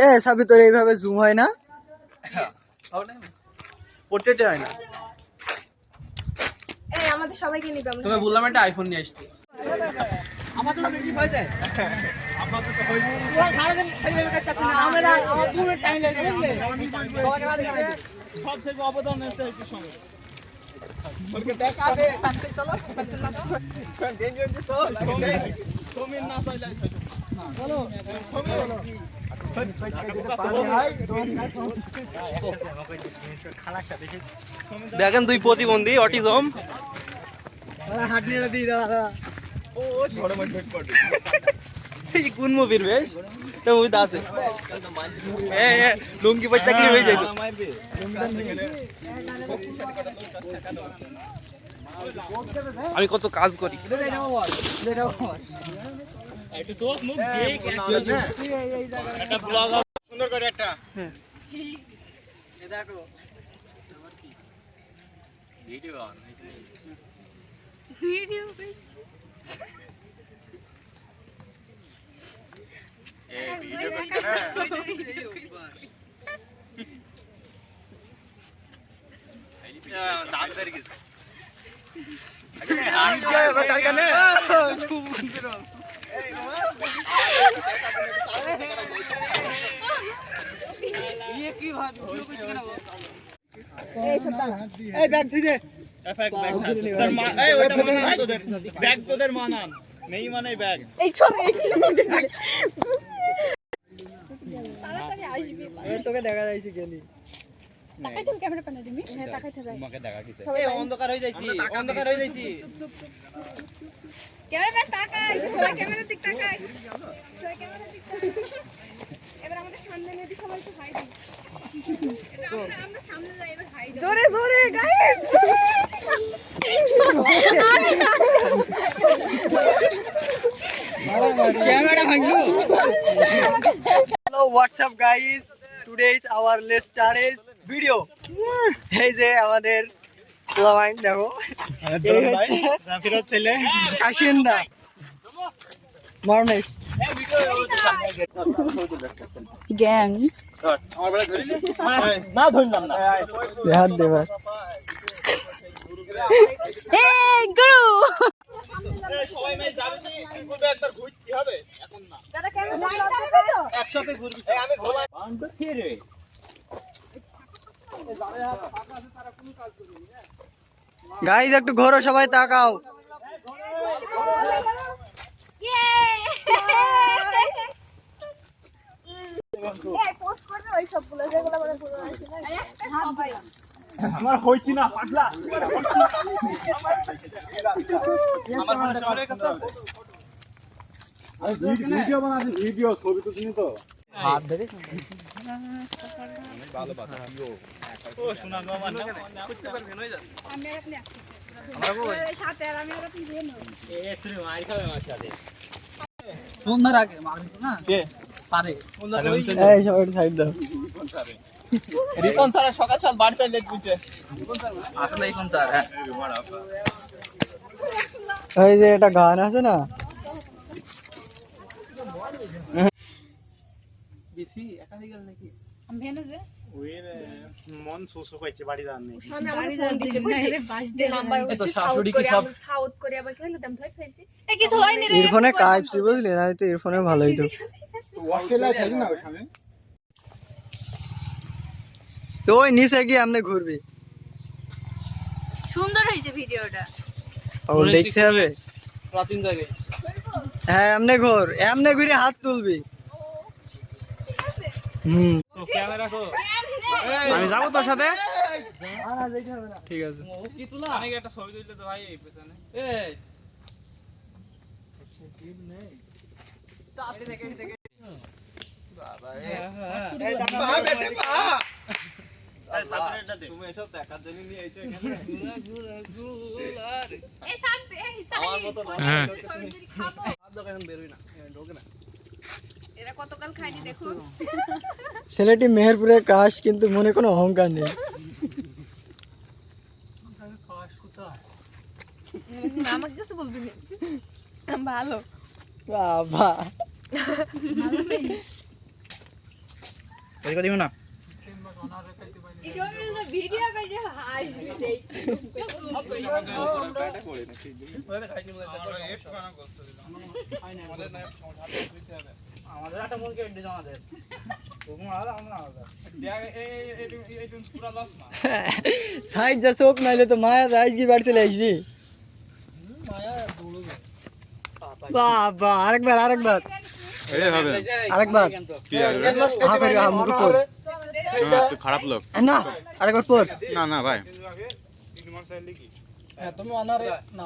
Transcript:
এ সাবি তোর এইভাবে জুম হয় না, পোর্ট্রেটে হয় না। এই আমাদের সবাইকে নিবে আমরা। তোকে বললাম একটা আইফোন নিয়ে আসতে। আমাদের তো বেশি হয়ে যায়। আমাদের তো হয়ে যায়। আমরা আমার 2 মিনিট টাইম লাগে বুঝলে? সব শেষ অবদান আছে একটু সময়। ওকে দেখা দে, পাঁচটা চলো। ডেঞ্জার দিস তো। কমিন না চাইলে চলো। চলো। দেখেন দুই প্রতিবন্ধী অটিজম। হাত নিয়ে দি দাদা। ও ঝড়ে মধ্যে পড়ে। এই কোন মুভির বেশ? তো ওই দাসে। এ লুঙ্গি পড়তে কি হয়ে যাইতো? আমি কত কাজ করি। একটু চোখ মুখ দেখ একটা ব্লগ সুন্দর করে একটা। এ দেখো ভিডিও অন ভিডিও করছি। এই ভিডিও করছ না দাঁত বের গেছে ভিডিও কথা কেনে খুব সুন্দর ये की बात वीडियो कुछ करना এই ব্যাগ ধুই দে এফেক্ট ব্যাগ তোর মা এই ওটা মানান তোদের ব্যাগ তোদের মানান নেই মানে ব্যাগ এই ছোট এই তাড়াতাড়ি আসবি। এই তোকে দেখা যাইছে কেনি তাকাই তুমি ক্যামেরা পানা দিবি। হ্যাঁ তাকাই থাকা। তোমাকে দেখা দিতে সবাই এই অন্ধকার হয়ে যাইছি অন্ধকার হয়ে যাইছি ক্যামেরা তাকাই, সবাই ক্যামেরার দিক তাকাই। সবাই ক্যামেরার দিক তাকাই। এবার আমাদের সামনে নিয়ে দি সবাই একটু হাই দিই। আমরা সামনে যাই এবার হাই দাও। জোরে জোরে গাইস। कैमरा भांगो hello what's up guys today is our let's start video এই যে আমাদের পোলামাইন দেখো এই হচ্ছে রাফিরাত ছেলে কাশিন্দা মারনেস গ্যাং আমার বড় ধরিস না ধরলাম না হাত দেবার এই গুরু সবাই মিলে যাবি বলবে একবার ঘুরতে হবে এখন না দাদা ক্যামেরা লাইট দেবে তো একসাথে ঘুরবি এই আমি ঘুমাই বান্ধ কি রে গাইস একটু ঘোরো সবাই তাকাও ইয়ে এই পোস্ট করবে ওই সবগুলো যেগুলো বলে পুরো আছে না সবাই আমার হইছি না পাগলা আমার মনে সরে কাছে আরে ভিডিও বানাচ্ছি ভিডিও ছবি তো তুমি তো হাত ধরে ভালো কথা ও শোনা গো মানে করতে পারবেন হই যা আমি আর আপনি একসাথে আমরা এই সাথে আর আমি আর আপনি দুজন নই এ শুরু মারি খাবে আমার সাথে সুন্দর আগে মারবি না কে পারে এই এই সবাই সাইড দাও রিপন স্যার সকাল সকাল বাড়ি চাইলে বুঝছে আসলে রিপন স্যার হ্যাঁ এই যে এটা গান আছে না বিথি একা হয়ে গেল নাকি আমি ভেনে যে ওই মন সুসু কইছে বাড়ি যান নেই আমি বাড়ি যাচ্ছি না রে বাস দে নাম্বার এই তো শাশুড়ি কি সব সাউথ কোরিয়া বা কইলে দাম ধরে ফেলছি এই কিছু হয়নি রে এয়ারফোনে কাইপছি বুঝলি না তো এয়ারফোনে ভালোই তো ওয়াকেলাই থাকি না ওখানে তো ওই নিচে গিয়ে আমনে ঘুরবি সুন্দর হয়েছে ভিডিওটা ও দেখতে হবে প্রাচীন জায়গায় হ্যাঁ আমনে ঘুর এমনে ঘুরে হাত তুলবি হুম তো ক্যামেরা কো আমি যাব তোর সাথে না দেখতে হবে না ঠিক আছে ও কি তুলা অনেক একটা ছবি তুলতে তো ভাই এই পেছনে এই টিম নেই তাতে দেখে দেখে বাবা এই দেখা তুমি এসব দেখার জন্য নিয়ে আইছো এখানে এই সামনে এই আমার মত না খাবো খাদ্য এখন বের হই না ঢোকে না এরা কতকাল খাইনি দেখুন ছেলেটি মেহেরপুরের ক্রাশ কিন্তু মনে কোনো অহংকার নেই আমাকে কিছু বলবি না ভালো বাবা ওই কথা দিও না ভিডিও করে হাই দেই আমাদের একটা মন কেটে দিও আমাদের সাইজ যা চোখ নাইলে তো মায়া রাইজ কি বাড়ি চলে আসবি বাবা আরেকবার আরেকবার আরেকবার হা করি মুখ পর খারাপ লোক না আরেকবার পর না না ভাই তুমি অনারে না